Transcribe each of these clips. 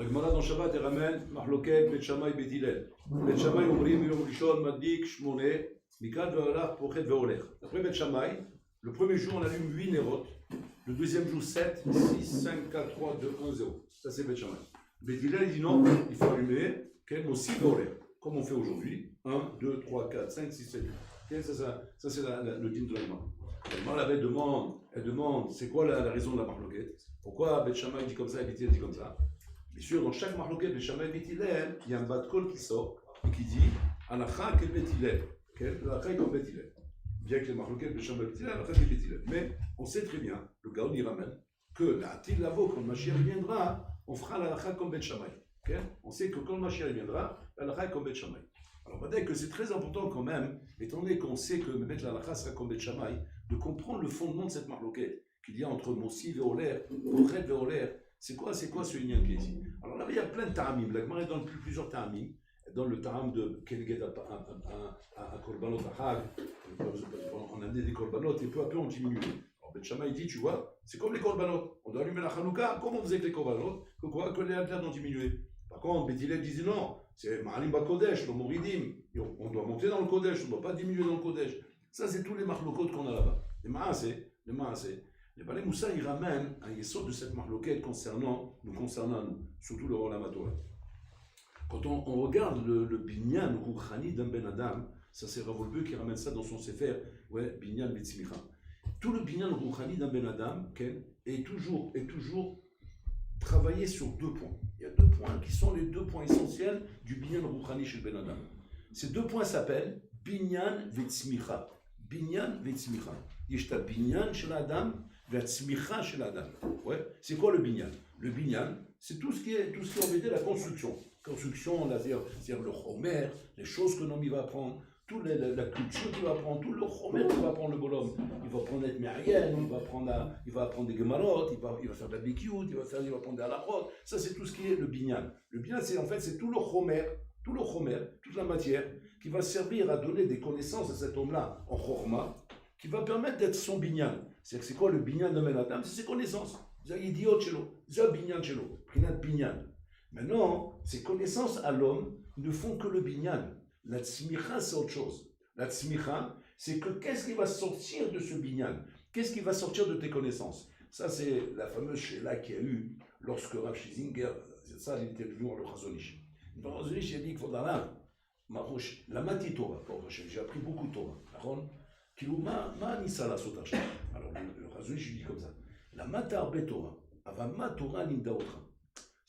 Alors, Gemara dans Shabbat, elle ramène Mahloket, Bet Shammai, Bet Hillel. Bet Shammai, Omrim, Yom Rishon, Madlik, Shmone, Mikad, Ve'olach, Pochet, Ve'oler. Après Bet Shammai, le premier jour, on allume 8 nérotes. Le deuxième jour, 7, 6, 5, 4, 3, 2, 1, 0. Ça, c'est Bet Shammai. Bet Hillel, il dit non, il faut allumer, aussi Ve'oler. Comme on fait aujourd'hui. 1, 2, 3, 4, 5, 6, 7. Okay, ça c'est le din de la Gemara. La Gemara, elle demande, c'est quoi la raison de la Mahloket? Pourquoi Bet Shammai dit comme ça et Bet Hillel dit comme ça? Bien sûr, dans chaque Mahloket, Bet Shammai et Bet Hillel, il y a un bat kol qui sort et qui dit Anacha que Bet Hillel. L'Anacha est comme Bet Hillel. Bien que les Mahloket, Bet Shammai et Bet Hillel, Anacha que Bet Hillel. Mais on sait très bien, le Gaon y ramène, que la Atil Lavo, quand le Mashiach viendra, on fera l'Anacha comme Bet Shammai. Okay? On sait que quand le Mashiach viendra, l'Anacha est comme Bet Shammai. Alors, on va dire que c'est très important quand même, étant donné qu'on sait que mettre l'Alacha sera comme Bet Shammai, de comprendre le fondement de cette marloquette qu'il y a entre Mossi, Ve'oler, Pochet, Ve'oler. C'est quoi ce lien qui est ici? Alors là, il y a plein de ta'amim. La Gemara donne plusieurs ta'amim. Elle donne le ta'am de Keneged à Korbanot Ahag. On a amené des Korbanot et peu à peu on diminue. Alors Bet Shammai dit, tu vois, c'est comme les Korbanot. On doit allumer la Chanouka, comme on faisait avec les Korbanot, que les Adlad ont diminué. Par contre, Bet Hillel disait non. C'est Ma'alim Bakodesh, le Moridim. On doit monter dans le Kodesh, on ne doit pas diminuer dans le Kodesh. Ça, c'est tous les marlokot qu'on a là-bas. Les Maasé. Les Balé Moussa, ils ramènent un yesod de cette marloquette concernant nous, surtout le Olam HaTorah. Quand on regarde le binyan rouchani d'un Ben Adam, ça c'est Rav Wolbe qui ramène ça dans son sefer, ouais, binyan betzmicha. Tout le binyan rouchani d'un Ben Adam est toujours travailler sur 2 points. Il y a 2 points qui sont les 2 points essentiels du binyan rouchani chez le Ben Adam. Ces 2 points s'appellent binyan vetzmicha. Binyan vetzmicha. Yeshta binyan chez l'Adam, vetzmicha chez l'Adam. Ouais. C'est quoi le binyan? Le binyan, c'est tout ce qui est en vérité la construction. Construction, c'est-à-dire le chomer, les choses que l'homme va apprendre, toute la culture qu'il va apprendre, tout le chomer qu'il va apprendre le bonhomme. Il va apprendre à être mérienne, il va apprendre des gemalot, il va faire de la bikiout, il va apprendre des halachot. Ça, c'est tout ce qui est le binyan. Le binyan, c'est tout le chomer, toute la matière, qui va servir à donner des connaissances à cet homme-là en chorma, qui va permettre d'être son binyan. C'est quoi le binyan de Ben Adam? C'est ses connaissances. C'est idiot chez l'eau. C'est un binyan chez l'eau. Prinat binyan. Maintenant, ces connaissances à l'homme ne font que le binyan. La tzmicha, c'est autre chose. La tzmicha, c'est que qu'est-ce qui va sortir de ce binyan? Qu'est-ce qui va sortir de tes connaissances? Ça, c'est la fameuse sheila qu'il y a eu lorsque Rav Schlesinger, ça, il était venu le Chazonish. Le Chazonish, il a dit qu'il faut dans la mati Torah. J'ai appris beaucoup de Torah. Alors, le Chazonish, il dit comme ça. La matar betorah, avama Torah nimdaotra.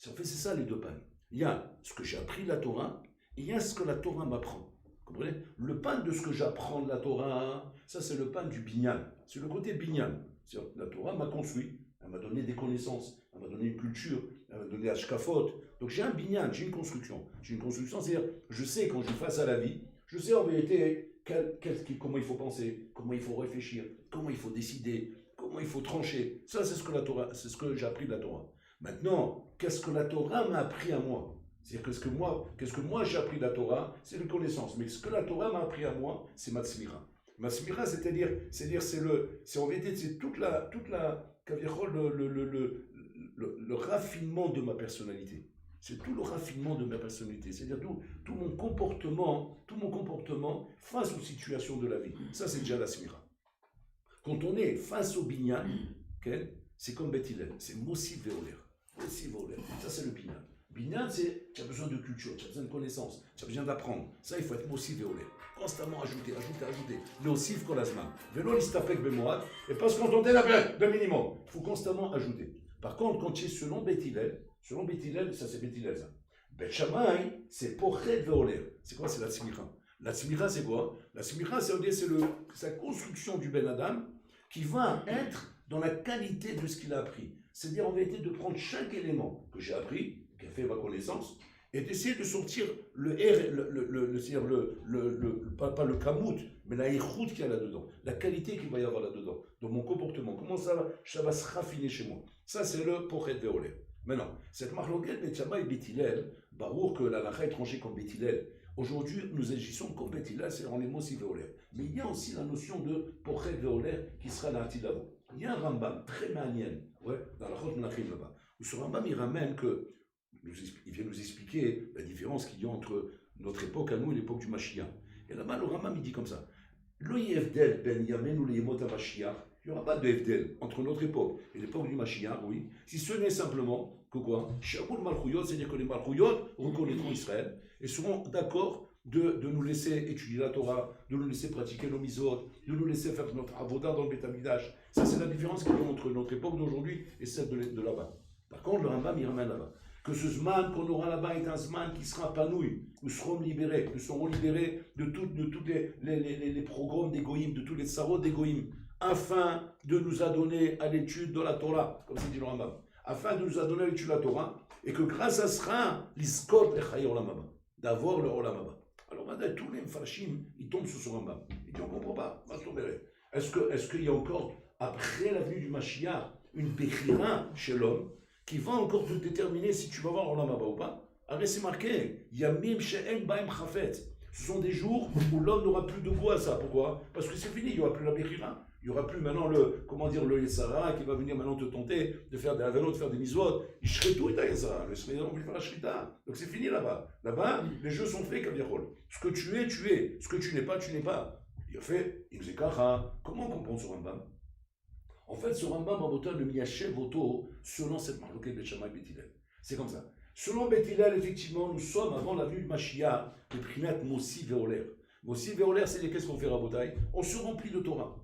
En fait, c'est ça les 2 pannes. Il y a ce que j'ai appris de la Torah, et il y a ce que la Torah m'apprend. Vous comprenez? Le pan de ce que j'apprends de la Torah, ça c'est le pan du binyan. C'est le côté binyan. La Torah m'a construit, elle m'a donné des connaissances, elle m'a donné une culture, elle m'a donné ashkafot. Donc j'ai un binyan, j'ai une construction. J'ai une construction, c'est-à-dire, je sais quand je suis face à la vie, je sais en vérité comment il faut penser, comment il faut réfléchir, comment il faut décider, comment il faut trancher. Ça c'est ce que la Torah, c'est ce que j'ai appris de la Torah. Maintenant, qu'est-ce que la Torah m'a appris à moi? C'est-à-dire qu'est-ce que moi j'ai appris de la Torah, c'est une connaissance. Mais ce que la Torah m'a appris à moi, c'est ma tzmira. Ma tzmira, c'est en vérité, c'est toute la, le raffinement de ma personnalité. C'est tout le raffinement de ma personnalité. C'est-à-dire tout mon comportement face aux situations de la vie. Ça, c'est déjà la tzmira. Quand on est face au binyan, c'est comme Bet Hillel, c'est Mossi Ve'oler. Ça, c'est le binyan. Binyan, c'est tu as besoin de culture, tu as besoin de connaissances, tu as besoin d'apprendre. Ça, il faut être Mossi Ve'oler. Constamment ajouter. Le Osif Kolasman. Velo l'istapek bemoat. Et pas se contenter d'un minimum. Il faut constamment ajouter. Par contre, quand tu es selon Bet Hillel, ça c'est Bet Hillel, ça. Bet Shammai, c'est Pochet Ve'oler. C'est quoi? C'est la tzmicha. La tzmicha, c'est quoi? La tzmicha, c'est la construction du Ben Adam qui va être dans la qualité de ce qu'il a appris. C'est-à-dire en vérité de prendre chaque élément que j'ai appris, qui a fait ma connaissance, et d'essayer de sortir pas le kamout, mais la ichout qu'il y a là-dedans, la qualité qu'il va y avoir là-dedans, dans mon comportement, comment ça va se raffiner chez moi. Ça, c'est le pochet ve'oler. Maintenant, cette marloquette Bet Shammai et Bet Hillel, barour que la lacha est tranchée comme Bet Hillel. Aujourd'hui, nous agissons comme Bet Hillel, c'est en les mots si ve'oler. Mais il y a aussi la notion de pochet ve'oler qui sera l'antidavo. Il y a un Rambam très manienne, dans la Chot Menachim là-bas, où ce Rambam il ramène que il vient nous expliquer la différence qu'il y a entre notre époque à nous et l'époque du Mashiach. Et là-bas, le Rambam, il dit comme ça. Lo yevdel ben yamen ou le yemot ha-Mashiach. Il n'y aura pas de Evdel entre notre époque et l'époque du Mashiach, oui. Si ce n'est simplement que quoi? Shaul Malchouyot, c'est-à-dire que les Malchouyot reconnaîtront Israël et seront d'accord de nous laisser étudier la Torah, de nous laisser pratiquer nos mitzvot, de nous laisser faire notre avoda dans le Beth Amikdash. Ça, c'est la différence qu'il y a entre notre époque d'aujourd'hui et celle de là-bas. Par contre, le Rambam, il ramène là-bas. Que ce Zman qu'on aura là-bas est un Zman qui sera panouille. Nous serons libérés de tous les programmes des Goïm, de tous les tsarot des Goïm, afin de nous adonner à l'étude de la Torah, comme c'est dit le Rambam. Afin de nous adonner à l'étude de la Torah, et que grâce à cela, l'iskot echayé olam haba, d'avoir le olam haba. Alors maintenant, tous les mfarshim, ils tombent sur ce Rambam. Ils disent, on ne comprend pas, est-ce qu'il y a encore, après la venue du Mashiach, une bechira chez l'homme, qui va encore te déterminer si tu vas voir Olam Haba ou pas? Alors c'est marqué, Yamim she'en ba'em chafet. Ce sont des jours où l'homme n'aura plus de goût à ça. Pourquoi? Parce que c'est fini, il n'y aura plus la Bechira. Il n'y aura plus maintenant le Yesara qui va venir maintenant te tenter de faire des avalot, de faire des misot. Il shretou et ta Yesara. Le Seigneur voulait faire la shrita. Donc c'est fini là-bas. Là-bas, les jeux sont faits comme Yachol. Ce que tu es, tu es. Ce que tu n'es pas, tu n'es pas. Il a fait, il nous écart. Comment on comprend ce Rambam? En fait, ce Rambam Rabotan le Miyachev Voto selon cette marloquée de Beth Shammai Beth Hillel. C'est comme ça. Selon Beth Hillel, effectivement, nous sommes avant la venue de Mashiach, le Prinat Mossi Veoler. Mossi Veoler, c'est qu'est-ce qu'on fait Rabotai? On se remplit de Torah.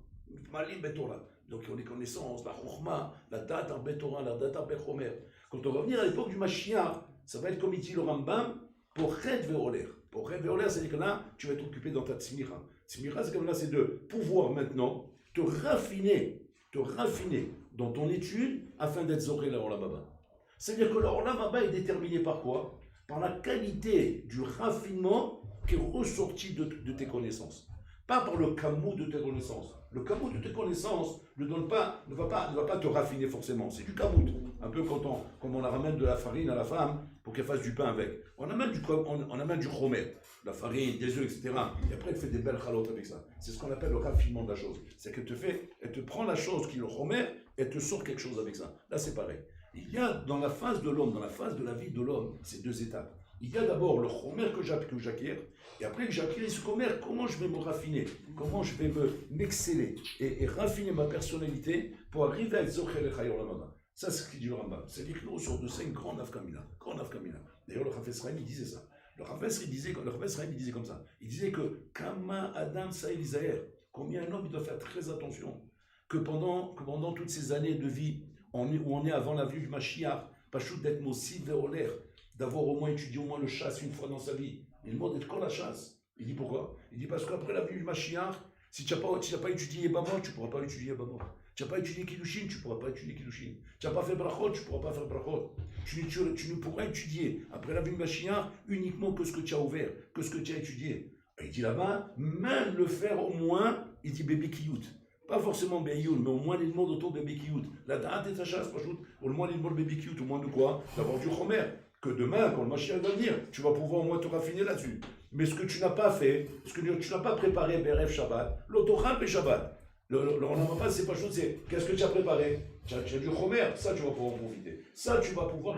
Malim Bet Torah. Donc on a les connaissances, la Chokhma, la date en Bet Torah, la date en Bet Chomer. Quand on va venir à l'époque du Mashiach, ça va être comme il dit le Rambam, pour Chet Veoler. Pour Chet Veoler, c'est-à-dire que là, tu vas être occupé dans ta Tzmira. Tzmira, c'est comme là, c'est de pouvoir maintenant te raffiner dans ton étude afin d'être zoré la Olam Haba. C'est-à-dire que la Olam Haba est déterminé par quoi? Par la qualité du raffinement qui est ressorti de tes connaissances. Pas par le kamou de tes connaissances. Le kamou de tes connaissances ne va pas te raffiner forcément. C'est du kamou. Un peu comme on la ramène de la farine à la femme pour qu'elle fasse du pain avec. On amène du chomet, la farine, des œufs, etc. Et après, elle fait des belles chalotes avec ça. C'est ce qu'on appelle le raffinement de la chose. C'est qu'elle te prend la chose qui est le chomet, et elle te sort quelque chose avec ça. Là, c'est pareil. Il y a dans la phase de l'homme, dans la phase de la vie de l'homme, ces deux étapes. Il y a d'abord le chomer que j'acquiers, et après que j'acquiers ce chomer, comment je vais me raffiner, comment je vais m'exceller et raffiner ma personnalité pour arriver à être Zocher Lechayor Lamama. Ça, c'est ce qu'il dit le Rambam. C'est-à-dire que nous, sur de 5 grands nafkamina. D'ailleurs, le Chafetz Chaim, il disait ça. Le Chafetz Chaim, il disait comme ça. Il disait que Kama Adam Saïl Isaher, combien un homme il doit faire très attention, que pendant toutes ces années de vie, où on est avant la venue du Mashiach, Pachout d'être Mossi Veoler, d'avoir au moins étudié au moins le chasse une fois dans sa vie. Il demande d'être quand la chasse. Il dit pourquoi? Il dit parce qu'après la venue du Mashiach, si tu n'as pas étudié Yebamot, tu ne pourras pas étudier Yebamot. Tu n'as pas étudié Kiddushin, tu ne pourras pas étudier Kiddushin. Tu n'as pas fait Brachot, tu ne pourras pas faire Brachot. Tu ne pourras étudier après la venue du Mashiach uniquement que ce que tu as ouvert, que ce que tu as étudié. Et il dit là-bas, même le faire au moins, il dit Bébé Kiyut. Pas forcément Beyoun, mais au moins les mots autour de Bébé Kiyut. La date est ta chasse, au moins les mots de Bébé Kiyut, au moins de quoi? D'avoir du Chomer. Que demain, quand le Mashiach va venir, tu vas pouvoir au moins te raffiner là-dessus. Mais ce que tu n'as pas fait, ce que tu n'as pas préparé, Beref Shabbat, l'autochal et Shabbat. Le Rambam, c'est pas chose, c'est qu'est-ce que tu as préparé? Tu as du Chomer, ça tu vas pouvoir en profiter. Ça tu vas pouvoir,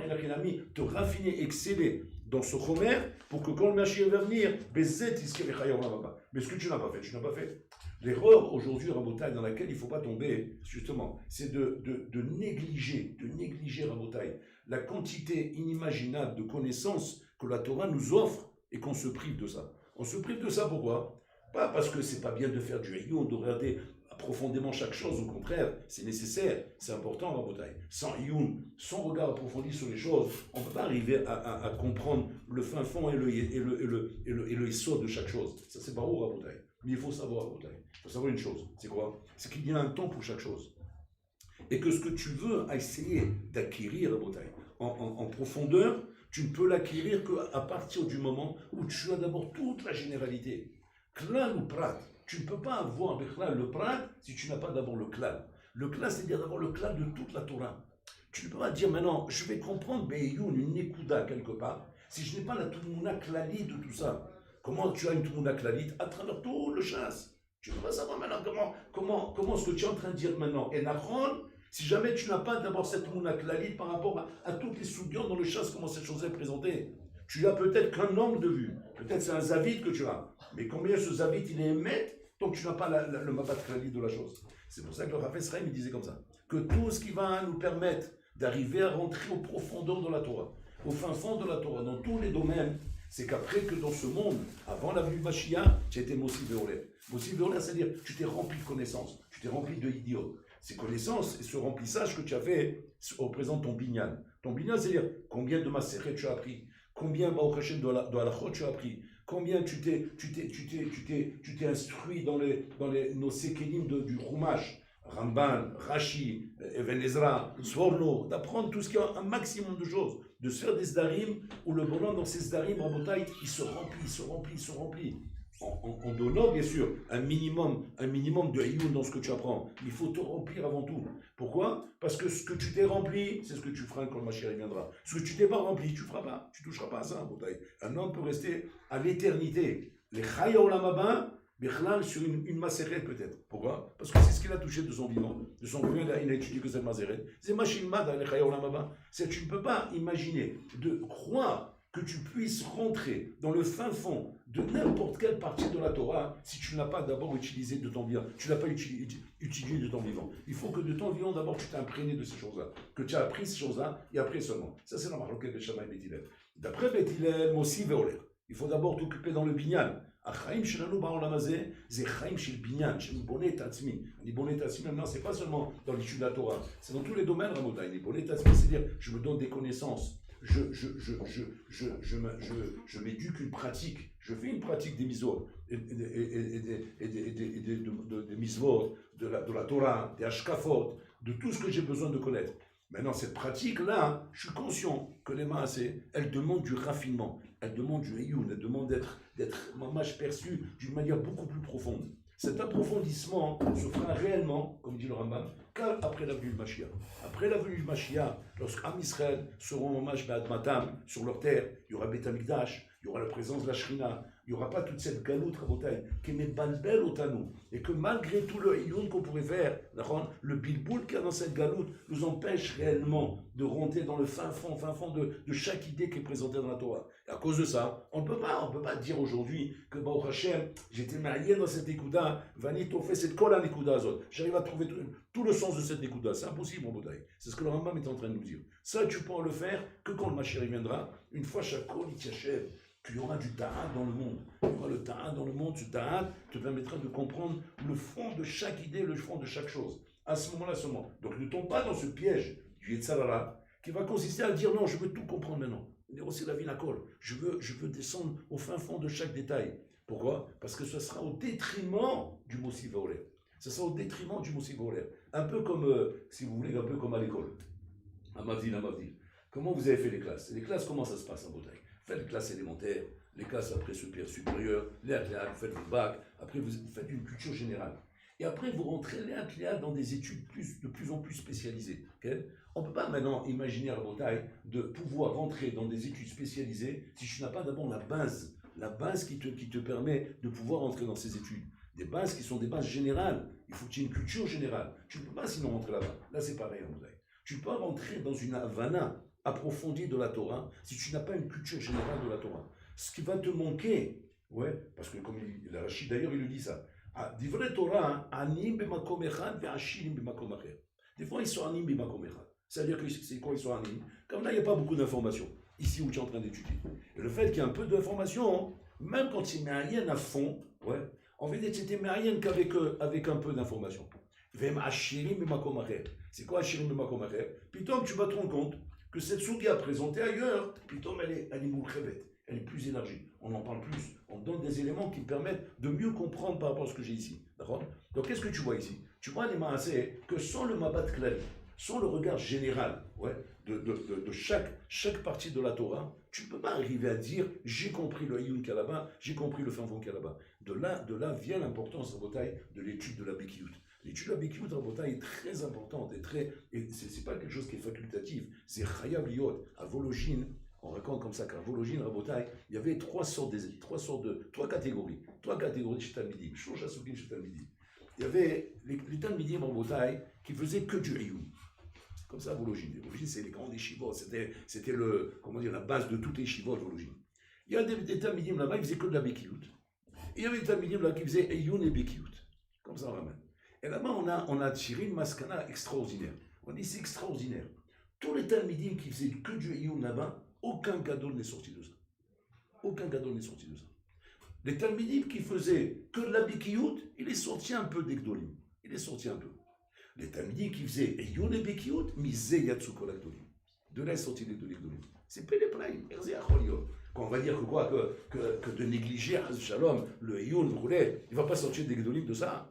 te raffiner, exceller dans ce Chomer pour que quand le Mashiach va venir, Bezet iskere chayom lamaba. Mais ce que tu n'as pas fait, tu n'as pas fait. L'erreur aujourd'hui, Rabotai, dans laquelle il ne faut pas tomber, justement, c'est de négliger Rabotai, la quantité inimaginable de connaissances que la Torah nous offre et qu'on se prive de ça. On se prive de ça pourquoi? Pas parce que c'est pas bien de faire du Hayoun, de regarder profondément chaque chose, au contraire, c'est nécessaire, c'est important, Rabotai. Sans Hayoun, sans regard approfondi sur les choses, on ne peut pas arriver à comprendre le fin fond et le essor de chaque chose. Ça, c'est pas où, Rabotai. Mais il faut savoir, Rabotai. Il faut savoir une chose, c'est quoi? C'est qu'il y a un temps pour chaque chose. Et que ce que tu veux essayer d'acquérir, Rabotai, en profondeur, tu ne peux l'acquérir qu'à partir du moment où tu as d'abord toute la généralité. Klal ou prat. Tu ne peux pas avoir le prat si tu n'as pas d'abord le klal. Le klal, c'est-à-dire d'abord le klal de toute la Torah. Tu ne peux pas dire maintenant, je vais comprendre Beyoun, une nekuda quelque part, si je n'ai pas la Tumuna klali de tout ça. Comment tu as une Tumuna klalit? À travers tout le chasse. Tu ne peux pas savoir maintenant comment ce que tu es en train de dire maintenant est Nachon, Si jamais tu n'as pas d'abord cette mouna clalie par rapport à toutes les soudions dans le chasse, comment cette chose est présentée, tu as peut-être qu'un angle de vue, peut-être c'est un zavit que tu as, mais combien ce zavit il est émet, donc tu n'as pas le mabat clalie de la chose. C'est pour ça que le Rav Esraïm il disait comme ça, que tout ce qui va nous permettre d'arriver à rentrer aux profondeurs de la Torah, au fin fond de la Torah, dans tous les domaines, c'est qu'après que dans ce monde, avant la venue de Mashiach, tu étais Mossi Veoler. Mossi Veoler, c'est-à-dire tu t'es rempli de connaissances, tu t'es rempli de idiots. Ces connaissances et ce remplissage que tu as fait représentent ton binyan. Ton binyan, c'est-à-dire combien de Maseret tu as appris, combien Baruch Hashem de halachot tu as appris, combien tu t'es instruit dans nos sekelim du Chumash, Ramban, Rashi, Even Ezra, Sforno, d'apprendre tout ce qu'il y a, un maximum de choses, de se faire des sdarim, où le bonhomme dans ces sdarim, Rabotai, il se remplit. En donnant, bien sûr, un minimum de hayoun dans ce que tu apprends. Il faut te remplir avant tout. Pourquoi? Parce que ce que tu t'es rempli, c'est ce que tu feras quand le Mashiach viendra. Ce que tu t'es pas rempli, tu feras pas. Tu toucheras pas à ça, Rabotai. Un homme peut rester à l'éternité. Les Chaya Olam Haba, Bichlal sur une macérette peut-être. Pourquoi? Parce que c'est ce qu'il a touché de son vivant. De son vivant, il a étudié que cette macérette. C'est Machilmad, les Chaya Olam Haba. Tu ne peux pas imaginer de croire que tu puisses rentrer dans le fin fond de n'importe quelle partie de la Torah si tu ne l'as pas d'abord utilisé de ton vivant. Tu ne l'as pas utilisé de ton vivant. Il faut que de ton vivant, d'abord, tu t'es imprégné de ces choses-là. Que tu as appris ces choses-là, et après seulement. Ça, c'est la marloquette de Shammai Beit Hillel. D'après Beit Hillel, Mossi Veoler. Il faut d'abord t'occuper dans le binyan. החיים שלנו בעולם הזה, זה חיים של בניין, שאני בונה את עצמי. אני בונה את עצמי, maintenant, c'est pas seulement dans l'étude de la Torah, c'est dans tous les domaines, Rabotai. אני בונה את עצמי, c'est-à-dire, je me donne des connaissances. Je m'éduque une pratique, je fais une pratique des misvot, des misvot, de la Torah, des hashkafot, de tout ce que j'ai besoin de connaître. Maintenant, cette pratique-là, je suis conscient que les maasé, elles demandent du raffinement, elles demandent du hayoun, elles demandent d'être mamash perçu d'une manière beaucoup plus profonde. Cet approfondissement se fera réellement, comme dit le Rambam, qu'après la venue de Mashiach. Après la venue de Mashiach, lorsque Am Israël seront en mamash be'ad matam, sur leur terre, il y aura Beth Amikdash, il y aura la présence de la Shrina, il n'y aura pas toute cette galoute, Rabotai, qui est balbel otanou, et que malgré tout le hayoun qu'on pourrait faire, le bilboul qu'il y a dans cette galoute nous empêche réellement de rentrer dans le fin fond de chaque idée qui est présentée dans la Torah. Et à cause de ça, on ne peut pas dire aujourd'hui que Baruch Hashem, j'étais marié dans cette ékouda, Vanit fait cette colle à l'ékouda azot. J'arrive à trouver tout le sens de cette ékouda. C'est impossible, mon Rabotai. C'est ce que le Rambam est en train de nous dire. Ça, tu pourras le faire que quand le Mashiach viendra, une fois chaque kol ityachev. Qu'il y aura du ta'at dans le monde. Il y aura le ta'at dans le monde. Ce ta'at te permettra de comprendre le fond de chaque idée, le fond de chaque chose. À ce moment-là seulement. Donc ne tombe pas dans ce piège du Yetzirah qui va consister à dire non, je veux tout comprendre maintenant. C'est la vie la colle. Je veux descendre au fin fond de chaque détail. Pourquoi? Parce que ce sera au détriment du Mossi Veoler. Ce sera au détriment du Mossi Veoler. Un peu comme, si vous voulez, un peu comme à l'école. À Mavdil. Comment vous avez fait les classes? Les classes, comment ça se passe en Bretagne? Faites les classes élémentaires, les classes après supérieures, les athlètes, vous faites vos bacs, après vous faites une culture générale. Et après vous rentrez les athlètes dans des études de plus en plus spécialisées. Okay? On ne peut pas maintenant imaginer à la Bretagne de pouvoir rentrer dans des études spécialisées si tu n'as pas d'abord la base qui te permet de pouvoir rentrer dans ces études. Des bases qui sont des bases générales. Il faut que tu aies une culture générale. Tu ne peux pas sinon rentrer là-bas. Là c'est pareil en Bretagne. Tu ne peux pas rentrer dans une Havana approfondie de la Torah si tu n'as pas une culture générale de la Torah. Ce qui va te manquer, parce que comme le Rachid d'ailleurs il le dit ça, divrei Torah, anim b'makom echad ve'ashirim b'makom acher. Des fois ils sont anim b'makom echad. C'est-à-dire que c'est quoi ils sont anim? Comme là il n'y a pas beaucoup d'informations, ici où tu es en train d'étudier. Et le fait qu'il y ait un peu d'informations, même quand tu mets rien à fond, en fait tu mets rien qu'avec un peu d'informations. Ve'ashirim b'makom acher. C'est quoi ashirim b'makom acher? Puis toi tu vas te rendre compte que cette soudia présentée ailleurs, plutôt elle est moulchevet, elle est plus élargie, on en parle plus, on donne des éléments qui permettent de mieux comprendre par rapport à ce que j'ai ici, d'accord? Donc qu'est-ce que tu vois ici? Tu vois les maasé que sans le mabat klali, sans le regard général de chaque partie de la Torah, tu ne peux pas arriver à dire j'ai compris le hayoun qu'il y a là-bas, j'ai compris le fin fond qu'il y a là-bas. De là vient l'importance de l'étude de la Bekiyut. L'étude de la Bekiyut Rabotai est très importante et c'est pas quelque chose qui est facultatif, c'est Chayav Liot. À Vologine, on raconte comme ça qu'à Vologine, Rabotai, il y avait trois catégories chez Talmidim, Shosh Asukim chez Talmidim. Il y avait les Talmidim Rabotai, qui faisait que du Ayoun. Comme ça, Vologine. Vologine, c'est les grands yeshivot. C'était la base de toutes les yeshivot, Vologine. Il y a des Talmidim là-bas, ils faisaient que de la Bekiout. Et il y avait des Talmidim là qui faisaient Ayoun et Bekiout. Comme ça, on ramène. Et là-bas, on a tiré une maskana extraordinaire. On dit c'est extraordinaire. Tous les Talmidim qui faisaient que du Ayoun là-bas, aucun gadol n'est sorti de ça. Aucun gadol n'est sorti de ça. Les Talmidim qui faisaient que de la Bekiout, il est sorti un peu d'Egdolim. Il est sorti un peu. Les Talmidim qui faisaient Ayoun et Bekiout, misé Yatsu Kol Agdolim. De là est sorti l'Egdolim. C'est Péléplaïm, Erzé Acholiot. Quand on va dire que de négliger Shalom, le Ayoun, il ne va pas sortir des Gdolim de ça.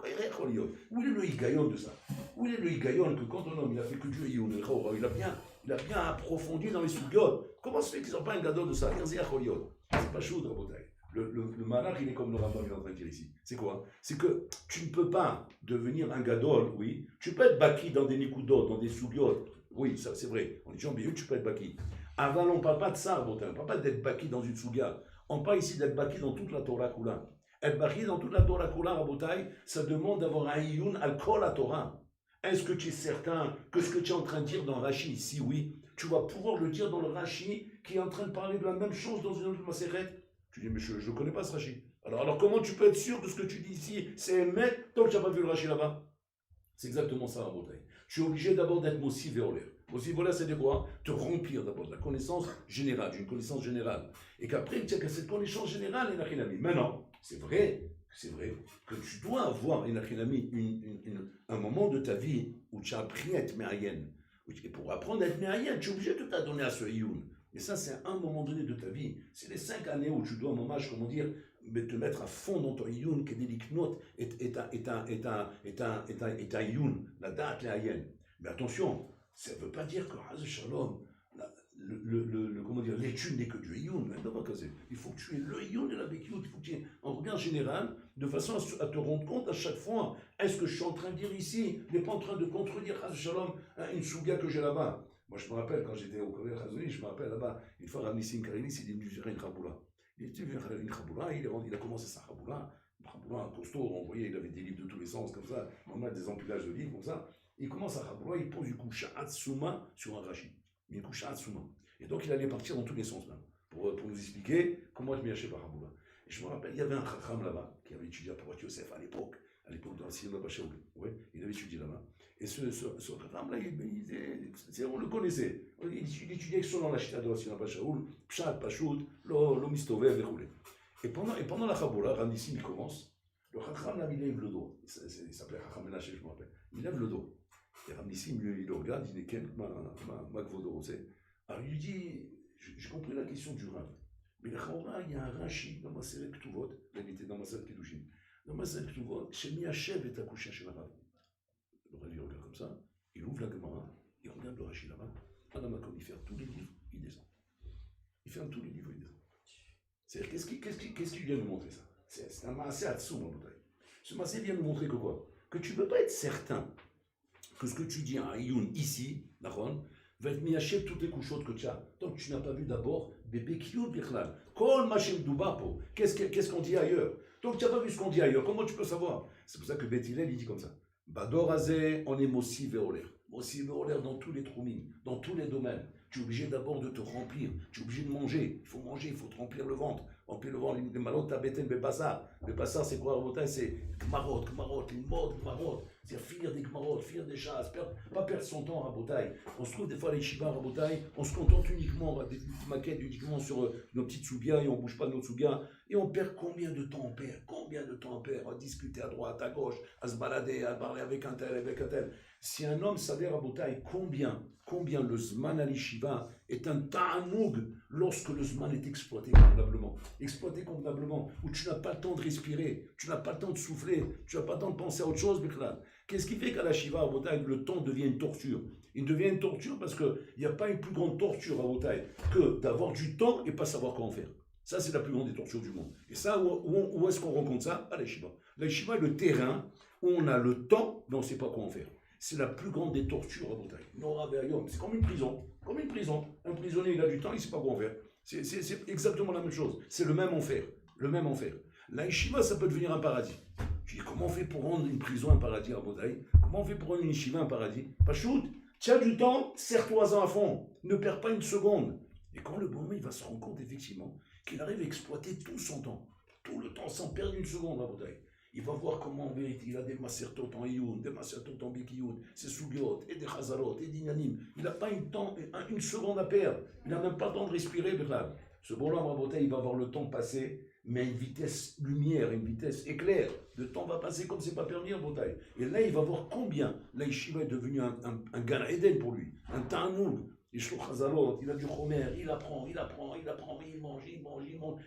Où est le Higayon de ça? Où est le Higayon que quand un homme il a fait que du Ayoun, il a bien approfondi dans les Sugyot? Comment se fait qu'ils n'ont pas un Gadol de ça? C'est pas chaud, Rabotai. Le malach, il est comme le Rambam est en train de dire ici. C'est quoi? C'est que tu ne peux pas devenir un Gadol, oui. Tu peux être baki dans des Nikudot, dans des Sugyot. Oui, ça c'est vrai. On dit Jean Béhut, tu peux être baki. Avant, on ne parle pas de ça, on ne parle pas d'être baki dans une Suga. On parle ici d'être baki dans toute la Torah Kula. Être baki dans toute la Torah Kula, Rabotai, ça demande d'avoir un iyun al kol la Torah. Est-ce que tu es certain que ce que tu es en train de dire dans Rashi ici, oui, tu vas pouvoir le dire dans le Rashi qui est en train de parler de la même chose dans une autre Maseret? Tu dis, mais je ne connais pas ce Rashi. Alors comment tu peux être sûr de ce que tu dis ici? C'est émet tant que tu n'as pas vu le Rashi là-bas? C'est exactement ça, Rabotai. Tu es obligé d'abord d'être Mossi Veoler. Mossi Veoler, c'est de quoi? Te remplir d'abord de la connaissance générale, d'une connaissance générale. Et qu'après, tu as cette connaissance générale, il n'a rien à dire. Maintenant, c'est vrai que tu dois avoir, un moment de ta vie où tu as appris à être Me'ayen. Et pour apprendre à être Me'ayen, tu es obligé de t'adonner à ce Iyun. Et ça, c'est un moment donné de ta vie. C'est les 5 années où tu dois, te mettre à fond dans ton Iyun, qui est l'iknot, est un Iyun, la date, la Ayen. Mais attention, ça ne veut pas dire que Haz Shalom, l'étude n'est que du Iyun. Il faut que tu aies le Iyun et la Bekiout. Il faut que tu aies un regard général, de façon à te rendre compte à chaque fois, est-ce que je suis en train de dire ici, n'est pas en train de contredire Haz Shalom, une souga que j'ai là-bas. Moi, je me rappelle, quand j'étais au Kovel Chazoni, je me rappelle là-bas, une fois, Rav Nissim Karinis, il est venu faire une Chaboula. Il était venu faire une Chaboula, il a commencé sa Chaboula, un costaud, on voyait, il avait des livres de tous les sens, comme ça, on a des empilages de livres, comme ça. Il commence à Chaboula, il pose du coup Sha'at Souma sur un Rashi. Il coup Sha'at Souma. Et donc, il allait partir dans tous les sens, là, pour nous expliquer comment je m'y achète par Chaboula. Et je me rappelle, il y avait un Chacham là-bas, qui avait étudié à Porat Yosef à l'époque dans la Siyama Bachaoul. Ouais, il avait étudié là-bas. Et ce Chacham-là, on le connaissait. Il étudiait seulement la Chita de la Siyama Bachaoul, Pshat, Pachout, l'Omistovev, et pendant la Chaboula, Ranissim, il commence. Le Chacham, là, il lève le dos. Il s'appelait Chacham Menachem, je me rappelle. Il lève le dos. Et Ranissim, il le regarde, il dit, quel Makvodo, c'est. Alors il lui dit, j'ai compris la question du Rav. Mais il y a un Rashi dans ma Seret Ktuvot, il était dans ma Seret Kedushin. Dans ma Seret Ktuvot, chez Miachev est accouché chez la Rav. Le Rav, il regarde comme ça, il ouvre la Gemara, il regarde le Rashi là-bas. Adamakon, il ferme tous les livres, il descend. Il ferme tous les livres, il descend. C'est-à-dire, qu'est-ce qu'il vient nous montrer ça? C'est un maasé Hatsum, en bouteille. Ce maasé vient nous montrer que quoi? Que tu ne peux pas être certain que ce que tu dis à Ayoun ici, Nahon, va être mis à chef toutes les couchottes que tu as. Donc tu n'as pas vu d'abord bébé Kiyud Bichlal. Kol Machem Dubapo. Qu'est-ce qu'on dit ailleurs? Donc tu n'as pas vu ce qu'on dit ailleurs. Comment tu peux savoir? C'est pour ça que Beth Hillel, il dit comme ça. Bador Azeh, on est Mossi Veoler. Mossi Veoler dans tous les troumim, dans tous les domaines. Tu es obligé d'abord de te remplir. Tu es obligé de manger. Il faut te remplir le ventre. Remplir le ventre. Les malot tabeten bebassar. Le bassar, c'est quoi? C'est gmarot, limod, gmarot. C'est-à-dire finir des gmarot, finir des chasses. Pas perdre son temps à Rabotai. On se trouve des fois les shivas à Rabotai. On se contente uniquement, des maquettes uniquement sur nos petites soubias et on ne bouge pas de nos soubias. Et on perd combien de temps on perd? Combien de temps on perd à discuter à droite, à gauche, à se balader, à parler avec un tel, avec un tel. Si un homme savait à Rabotai combien le Zman à l'Ishiva est un ta'anoug lorsque le Zman est exploité convenablement, où tu n'as pas le temps de respirer, tu n'as pas le temps de souffler, tu n'as pas le temps de penser à autre chose, Bichlal. Qu'est-ce qui fait qu'à la Shiva, à Rabotai, le temps devient une torture? Il devient une torture parce qu'il n'y a pas une plus grande torture à Rabotai que d'avoir du temps et pas savoir quoi en faire. Ça, c'est la plus grande des tortures du monde. Et ça, où est-ce qu'on rencontre ça? À la Shiva. La Shiva est le terrain où on a le temps, mais on ne sait pas quoi en faire. C'est la plus grande des tortures à Rabotai. C'est comme une prison. Un prisonnier, il a du temps, il ne sait pas quoi en faire. C'est exactement la même chose. C'est le même enfer. La yeshiva, ça peut devenir un paradis. Tu dis, comment on fait pour rendre une prison un paradis à Bodaï? Comment on fait pour rendre une yeshiva un paradis? Pas shoot. Tiens du temps, serre-toi-en à fond. Ne perds pas une seconde. Et quand le bonhomme, il va se rendre compte, effectivement, qu'il arrive à exploiter tout son temps, tout le temps, sans perdre une seconde à Bodaï. Il va voir comment, en vérité, il a des masertot en Iyun, des masertot en Bikiyun, ses Sugiot, et des Chazarot, et des Inyanim. Il n'a pas une seconde à perdre. Il n'a même pas le temps de respirer, Bechal. Ce bonhomme, à Bodaï, il va voir le temps passer, mais à une vitesse lumière, une vitesse éclair. Le temps va passer comme c'est pas permis en Bodaï. Et là, il va voir combien la yeshiva est devenu un Gan Eden pour lui, un Ta'anoug. Il a du chomer, il apprend, il mange,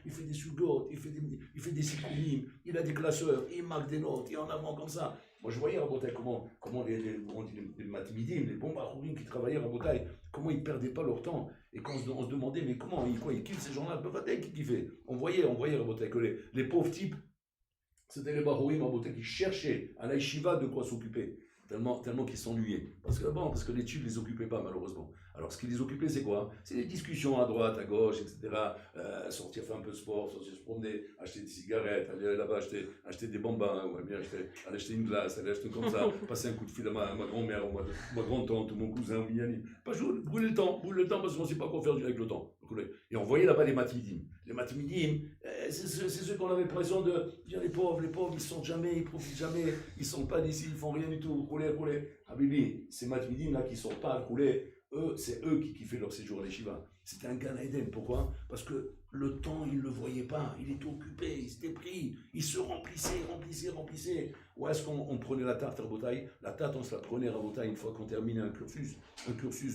il fait des sugotes, il fait des sikounim, il a des classeurs, il marque des notes, il en avant comme ça. Moi je voyais à Botaï comment les matimidim, les bons barourim qui travaillaient à Botaï, comment ils ne perdaient pas leur temps. Et quand on se demandait, mais comment, ils kiffent ces gens-là, qui kiffaient. On voyait à Botaï que les pauvres types, c'était les barourim à Botaï qui cherchaient à la yeshiva de quoi s'occuper. Tellement qu'ils s'ennuyaient. Parce que l'étude ne les occupait pas, malheureusement. Alors, ce qui les occupait, c'est quoi? C'est des discussions à droite, à gauche, etc. Sortir faire un peu de sport, sortir se promener, acheter des cigarettes, aller là-bas, acheter des bambins, ou bien aller acheter une glace, aller acheter comme ça, passer un coup de fil à ma grand-mère, ou ma grand-tante, ou mon cousin, ou Miani. Pas jouer, brûler le temps, parce qu'on ne sait pas quoi faire avec le temps. Et on voyait là-bas les matimidim. Les matimidim, c'est ceux qu'on avait l'impression de dire les pauvres, ils sortent jamais, ils profitent jamais, ils sont pas d'ici, ils font rien du tout. Rouler. Ah Bibi, ces matimidim là qui sortent pas, c'est eux qui kiffaient leur séjour à l'Eshiva. C'était un Gan Eden. Pourquoi? Parce que le temps, ils ne le voyaient pas, il était occupé, il s'était pris, il se remplissait. Où est-ce qu'on prenait la tarte à Botaï? La tarte, on se la prenait à Botaï une fois qu'on terminait un cursus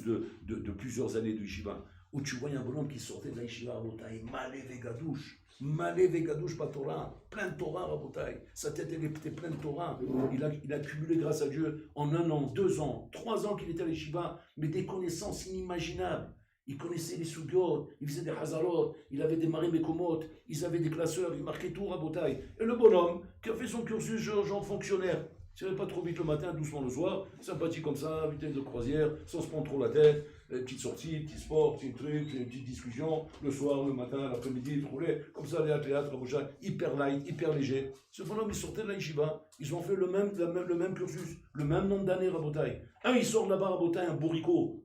de plusieurs années de Yeshiva. Où tu voyais un bonhomme qui sortait de la Yeshiva à Botaï, malé vegadouche, pas Torah, plein de Torah à Botaï. Sa tête, elle était pleine de Torah. Il a cumulé, grâce à Dieu, en 1 an, 2 ans, 3 ans qu'il était à la Yeshiva, mais des connaissances inimaginables. Il connaissait les Sugiot, il faisait des Hazarot, il avait des Marim Mekomot, ils avaient des classeurs, il marquait tout à Botaï. Et le bonhomme, qui a fait son cursus genre fonctionnaire, il ne pas trop vite le matin, doucement le soir, sympathique comme ça, vitesse de croisière, sans se prendre trop la tête, petite sortie, petit sport, petit truc, petite discussion, le soir, le matin, l'après-midi, il roulait, comme ça, aller à théâtre, hyper light, hyper léger. Ce bonhomme, il sortait de la yeshiva, ils ont fait le même cursus, le même nombre d'années à Botaï. Il sort de là-bas à Botaï, un bourricot,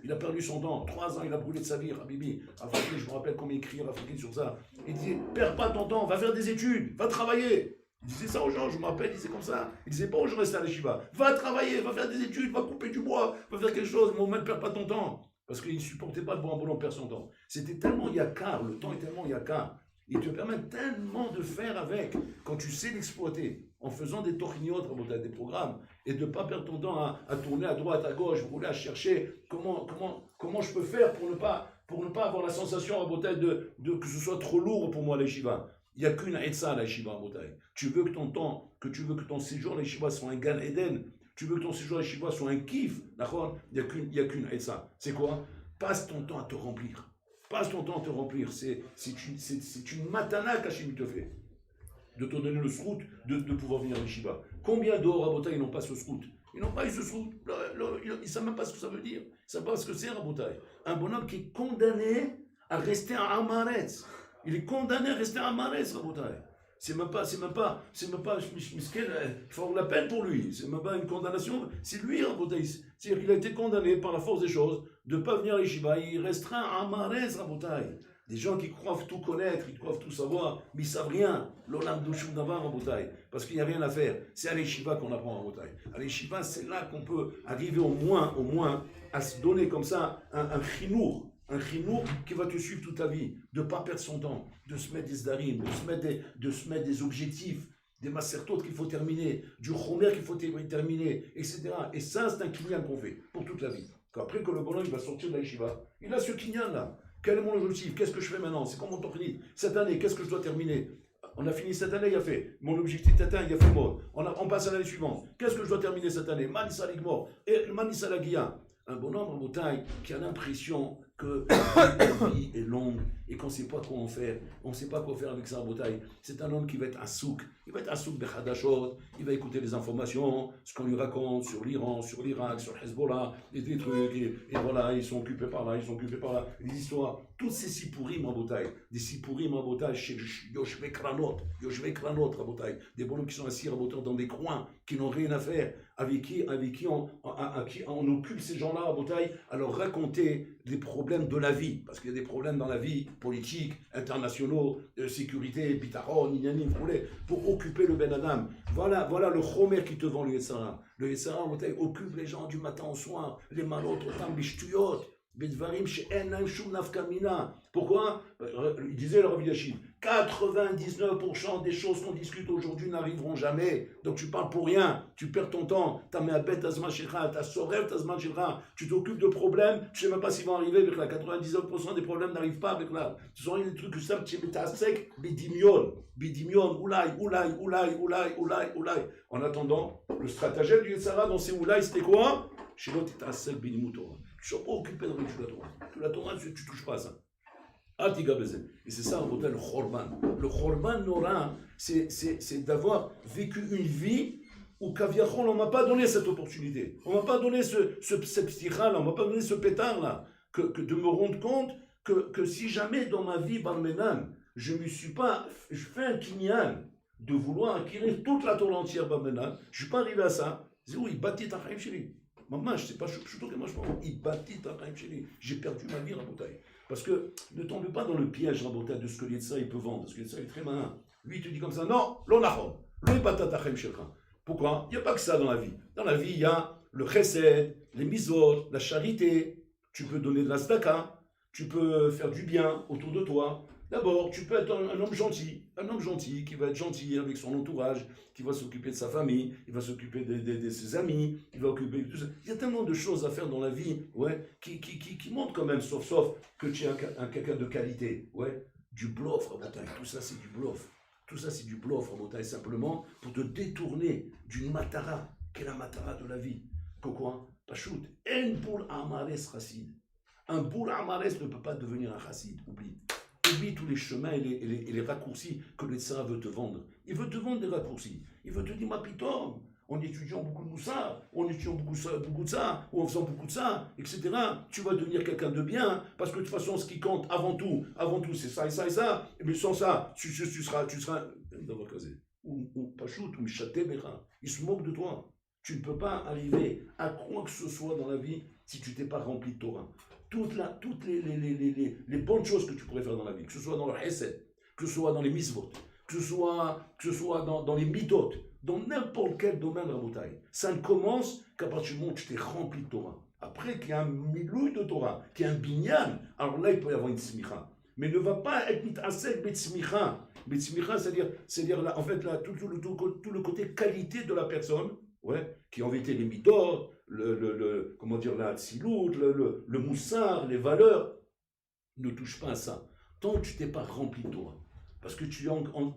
il a perdu son temps, 3 ans, il a brûlé de sa vie, Habibi. Je me rappelle comment il criait à Rafiki sur ça. Il disait, perds pas ton temps, va faire des études, va travailler. Il disait ça aux gens, je me rappelle, il disait comme ça. Il disait pas aux gens, reste à l'Eshiva. Va travailler, va faire des études, va couper du bois, va faire quelque chose, mais au moins ne perds pas ton temps. Parce qu'il ne supportait pas de voir un bonhomme perdre son temps. C'était tellement yakar, le temps est tellement yakar. Il te permet tellement de faire avec, quand tu sais l'exploiter, en faisant des torignotes, des programmes, et de ne pas perdre ton temps à tourner à droite, à gauche, rouler, à chercher comment je peux faire pour ne pas avoir la sensation à Botaï de que ce soit trop lourd pour moi, l'Eshiva. Il n'y a qu'une Etza à la Yeshiva à Botaï. Tu veux que ton séjour à la Yeshiva soit un Gan Eden. Tu veux que ton séjour à la Yeshiva soit un kiff. D'accord? Il n'y a qu'une Etza. C'est quoi? Passe ton temps à te remplir. C'est une matana qu'Hachem te fait. De te donner le srout, de pouvoir venir à la Yeshiva. Combien d'or à Botaï n'ont pas ce srout? Ils n'ont pas eu ce srout. Ils ne savent même pas ce que ça veut dire. Ils ne savent pas ce que c'est à Botaï. Un bonhomme qui est condamné à rester à Amaretz. Il est condamné à rester à Mares, Rabotai. C'est même pas, il faut la peine pour lui. C'est même pas une condamnation. C'est lui, Rabotai. C'est-à-dire qu'il a été condamné par la force des choses de ne pas venir à l'Yeshiva. Il restera à Mares, Rabotai. Des gens qui croient tout connaître, ils croient tout savoir, mais ils ne savent rien. L'Olam Doshum Davar, Rabotai. Parce qu'il n'y a rien à faire. C'est à l'Yeshiva qu'on apprend, Rabotai. À l'Yeshiva, c'est là qu'on peut arriver au moins, à se donner comme ça un chinour. Un chinour qui va te suivre toute ta vie, de ne pas perdre son temps, de se mettre des zdarim, de se mettre des objectifs, des masertot qu'il faut terminer, du chomer qu'il faut terminer, etc. Et ça, c'est un kinyan qu'on fait pour toute la vie. Après que le bonhomme il va sortir de la yeshiva, il a ce kinyan là. Quel est mon objectif? Qu'est-ce que je fais maintenant? C'est comme mon tochnit. Cette année, qu'est-ce que je dois terminer? On a fini cette année, il a fait. Mon objectif est atteint, il a fait mort. On passe à l'année suivante. Qu'est-ce que je dois terminer cette année? Manissa Ligmor et Manissa Lagia. Un bonhomme en montagne qui a l'impression que la vie est longue et qu'on ne sait pas quoi en faire. On ne sait pas quoi faire avec sa bouteille. C'est un homme qui va être un souk. Il va être un souk de Hadashot. Il va écouter les informations, ce qu'on lui raconte sur l'Iran, sur l'Irak, sur Hezbollah, et des trucs. Et voilà, ils sont occupés par là, ils sont occupés par là. Les histoires. Toutes ces sipourim en bouteille. Des sipourim en bouteille chez Yoshve Kranot, à bouteille. Des bonhommes qui sont assis à bouteille dans des coins, qui n'ont rien à faire. Avec qui on occupe ces gens-là à bouteille à leur raconter les problèmes de la vie, parce qu'il y a des problèmes dans la vie politique, internationaux, sécurité, pitaron, nignani, pour occuper le Ben Adam. Voilà le chomer qui te vend le Yetzara. Le Yetzara occupe les gens du matin au soir, les malotes, autant les shtuyot, bedvarim she'en shum nafkamina. Pourquoi? Il disait le Rav Yashiv, 99% des choses qu'on discute aujourd'hui n'arriveront jamais. Donc tu parles pour rien, tu perds ton temps, tu mets à bête azman shilcha, tu sorev azman shilcha, tu t'occupes de problèmes, tu sais même pas s'ils vont arriver avec là. 99% des problèmes n'arrivent pas avec là. Ce sont des trucs simples, tu es à sec, bidimion, oulai. En attendant, le stratagème du Yetzara dans ces oulai, c'était quoi? Chez l'autre, tu es à sec, bidimoutora. Tu ne sois pas occupé dans la Torah. La Torah, tu ne touches pas à ça. Et c'est ça, on appelle le Khorban. Le Khorban Nora, c'est d'avoir vécu une vie où Kaviachol, on ne m'a pas donné cette opportunité. On ne m'a pas donné cette psticha-là, on ne m'a pas donné ce pétard-là. Que de me rendre compte que si jamais dans ma vie, Barmenan, je fais un kinyan de vouloir acquérir toute la Torah entière, Barmenan, je ne suis pas arrivé à ça. C'est où il bâtit ta chaim chéri. Maman, je ne sais pas, je suis tout il bâtit ta chaim chéri. J'ai perdu ma vie, Rabotai. Parce que ne tombe pas dans le piège, Rabotai, de ce que l'Yetzara il peut vendre, parce que l'Yetzara est très malin. Lui, il te dit comme ça, non, l'onachom, le batatachem shelcha. Pourquoi? Il n'y a pas que ça dans la vie. Dans la vie, il y a le chesed, les misot, la charité. Tu peux donner de la tzedaka, tu peux faire du bien autour de toi. D'abord, tu peux être un homme gentil qui va être gentil avec son entourage, qui va s'occuper de sa famille, il va s'occuper de ses amis, il va occuper de tout ça. Il y a tellement de choses à faire dans la vie, qui montrent quand même, sauf que tu es un quelqu'un de qualité, du bluff, Rabotai, tout ça c'est du bluff. Tout ça c'est du bluff, Rabotai, simplement pour te détourner d'une matara, qui est la matara de la vie. Pourquoi? Pachout, en boul amares chassid. Un boul amares ne peut pas devenir un chassid, oublie. Oublie tous les chemins et les raccourcis que le Tzara veut te vendre. Il veut te vendre des raccourcis. Il veut te dire, ma pitom, en étudiant beaucoup de moussa, en étudiant beaucoup de ça, ou en faisant beaucoup de ça, etc., tu vas devenir quelqu'un de bien, parce que de toute façon, ce qui compte avant tout, c'est ça et ça et ça, mais sans ça, tu seras dans le casé. Ou pachout, ou michaté becha. Il se moque de toi. Tu ne peux pas arriver à quoi que ce soit dans la vie si tu t'es pas rempli de Torah. Toutes les bonnes choses que tu pourrais faire dans la vie, que ce soit dans le Hesed, que ce soit dans les misvot, que ce soit dans les mitot, dans n'importe quel domaine, Rabotai, ça ne commence qu'à partir du moment où tu t'es rempli de Torah. Après qu'il y a un milouï de Torah, qu'il y a un binyan, alors là il peut y avoir une smicha. Mais ne va pas être mitasek betsmicha. Betsmicha, c'est-à-dire là, en fait, là, tout le côté qualité de la personne, qui en vérité les mitot, comment dire, la tzilout, le moussard, les valeurs, ne touche pas à ça. Tant que tu t'es pas rempli de Torah. Parce que qu'est-ce que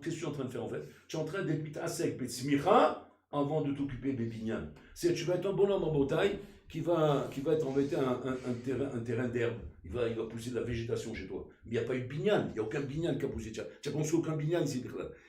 tu es en train de faire en fait? Tu es en train d'être mitasek betsmicha avant de t'occuper des binyan. C'est tu vas être un bonhomme en bataille qui va être en vérité un terrain d'herbe. Il va pousser de la végétation chez toi. Mais il n'y a pas eu de binyan, il n'y a aucun binyan qui a poussé. Tu n'as pensé aucun binyan ici.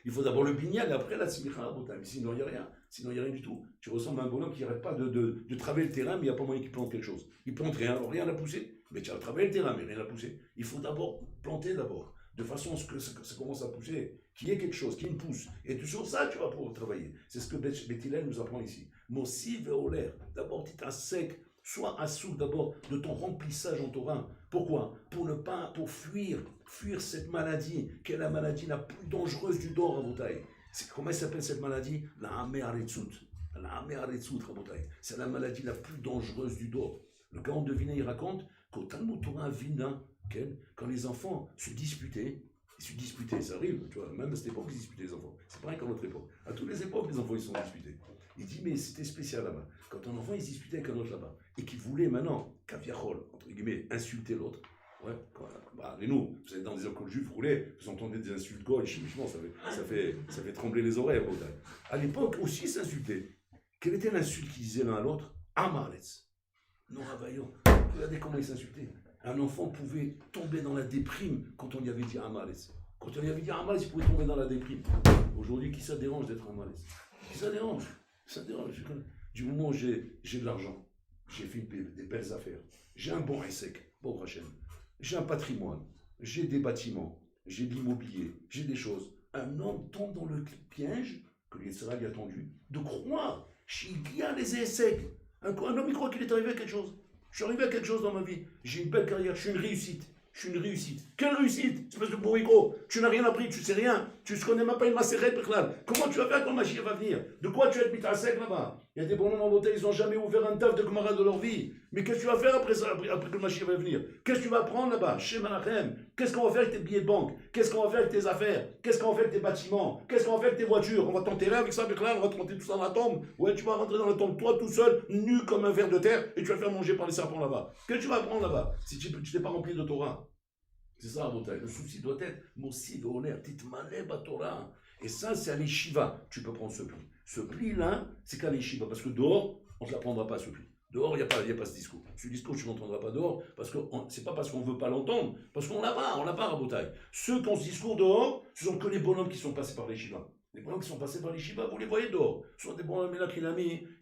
Il faut d'abord le binyan et après la smicha. Sinon, il n'y a rien. Sinon, il n'y a rien du tout. Tu ressembles à un bonhomme qui n'arrête pas de travailler le terrain, mais il n'y a pas moyen qu'il plante quelque chose. Il plante rien, alors rien n'a poussé. Mais tu as travaillé le terrain, mais rien n'a poussé. Il faut d'abord planter d'abord. De façon à ce que ça commence à pousser, qu'il y ait quelque chose, qu'il y ait une pousse. Et toujours ça, tu vas pouvoir travailler. C'est ce que Beth Hillel nous apprend ici. Mossi veoler. D'abord, tu es sec. Sois assou d'abord de ton remplissage en Torah. Pourquoi? Pour fuir cette maladie, qui est la maladie la plus dangereuse du Dor, Rabotai. Comment elle s'appelle cette maladie? La Hameh Aretzut. La Hameh Aretzut, Rabotai. C'est la maladie la plus dangereuse du Dor. Le Gaon de Vilna, il raconte qu'au Talmud Torah Vilna, quand les enfants se disputaient, ça arrive, tu vois, même à cette époque, ils disputaient les enfants. C'est pareil qu'à notre époque. À toutes les époques, les enfants, ils sont disputés. Il dit, mais c'était spécial là-bas. Quand un enfant, il se disputait avec un autre là-bas, et qu'il voulait maintenant, kaviachol, entre guillemets, insulter l'autre, et nous, vous êtes dans des écoles juives roulées, vous entendez des insultes gauche, chimiquement, ça fait trembler les oreilles. À l'époque, aussi, ils s'insultaient. Quelle était l'insulte qu'ils disaient l'un à l'autre? Amaretz. Nous ravaillons. Regardez comment ils s'insultaient. Un enfant pouvait tomber dans la déprime quand on lui avait dit un malaise. Quand on lui avait dit un malaise, il pouvait tomber dans la déprime. Aujourd'hui, qui ça dérange d'être un malaise? Qui ça dérange? Ça dérange. Du moment où j'ai de l'argent, j'ai fait des belles affaires, j'ai un bon sec, bon prochain, j'ai un patrimoine, j'ai des bâtiments, j'ai de l'immobilier, j'ai des choses. Un homme tombe dans le piège que l'Israël lui a tendu de croire qu'il y a les essais. Un homme, il croit qu'il est arrivé à quelque chose. Je suis arrivé à quelque chose dans ma vie. J'ai une belle carrière, je suis une réussite. Je suis une réussite. Quelle réussite? Espèce de bourricot. Tu n'as rien appris, tu sais rien. Tu ne connais même pas une macérette, comment tu vas faire quand Mashiach va venir? De quoi tu vas être mis à sec là-bas? Il y a des bonhommes en beauté, ils n'ont jamais ouvert un taf de Gemara de leur vie. Mais qu'est-ce que tu vas faire après ça, après que le Mashiach va venir? Qu'est-ce que tu vas apprendre là-bas? Chez Menachem. Qu'est-ce qu'on va faire avec tes billets de banque? Qu'est-ce qu'on va faire avec tes affaires? Qu'est-ce qu'on va faire avec tes bâtiments? Qu'est-ce qu'on va faire avec tes voitures? On va t'enterrer avec ça, on va te monter tout ça dans la tombe. Ouais, tu vas rentrer dans la tombe, toi tout seul, nu comme un ver de terre, et tu vas te faire manger par les serpents là-bas. Qu'est-ce que tu vas apprendre là-bas si tu t'es pas rempli de Torah? C'est ça, Abotai. Le souci doit être Mossi Veoler, Titmale Torah. Et ça, c'est à l'Eshiva. Tu peux prendre ce pli. Ce pli-là, c'est qu'à l'Eshiva. Parce que dehors, on ne te l'apprendra pas, ce pli. Dehors, il n'y a pas ce discours. Ce discours, tu ne l'entendras pas dehors. Parce que c'est pas parce qu'on ne veut pas l'entendre. Parce qu'on l'a pas, Abotai. Ceux qui ont ce discours dehors, ce sont que les bonhommes qui sont passés par l'Eshiva. Les bonhommes qui sont passés par les Shiva, vous les voyez dehors. Ce sont des bonhommes là qui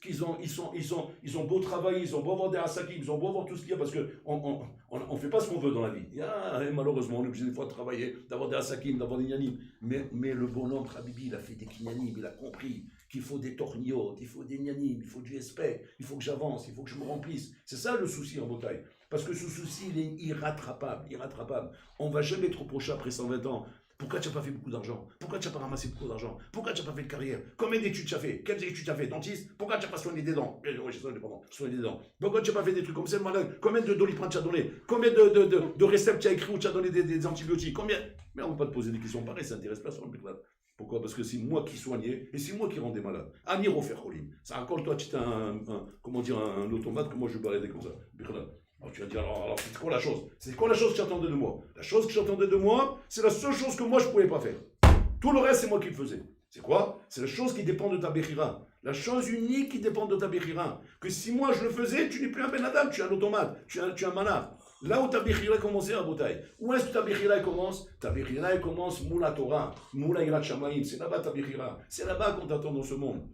ils ont beau travailler, ils ont beau avoir des hasakim, ils ont beau avoir tout ce qu'il y a, parce qu'on ne fait pas ce qu'on veut dans la vie. Malheureusement, on est obligé des fois de travailler, d'avoir des hasakim, d'avoir des nyanim. Mais le bonhomme, Habibi, il a fait des kinyanim, il a compris qu'il faut des torniotes, il faut des nyanim, il faut du respect, il faut que j'avance, il faut que je me remplisse. C'est ça le souci en bataille. Parce que ce souci, il est irrattrapable. On ne va jamais être reproché après 120 ans. Pourquoi tu n'as pas fait beaucoup d'argent? Pourquoi tu n'as pas ramassé beaucoup d'argent? Pourquoi tu n'as pas fait de carrière? Combien d'études tu as fait? Quelles études tu as fait? Dentiste? Pourquoi tu n'as pas soigné des dents? Oui, je suis indépendant, soigné des dents. Pourquoi tu n'as pas fait des trucs comme ça, malade? Combien de doliprane tu as donné? Combien de réceptes tu as écrit ou tu as donné des antibiotiques? Combien? Mais on ne va pas te poser des questions pareilles, ça n'intéresse personne. Pourquoi? Parce que c'est moi qui soignais et c'est moi qui rendais malade. Amir faire Cholim. Ça encore, toi, tu étais un automate que moi je baladais comme ça. Alors tu vas dire, alors c'est quoi la chose? C'est quoi la chose que j'attendais de moi? La chose que j'attendais de moi, c'est la seule chose que moi je ne pouvais pas faire. Tout le reste, c'est moi qui le faisais. C'est quoi? C'est la chose qui dépend de ta Bechira. La chose unique qui dépend de ta Bechira. Que si moi je le faisais, tu n'es plus un Ben Adam, tu es un automate, tu es un mana. Là où ta Bechira commençait à Botaï. Où est-ce que ta Bechira commence? Ta Bechira commence Moula Torah, Moula Irat Shamaim. C'est là-bas ta Bechira. C'est là-bas qu'on t'attend dans ce monde.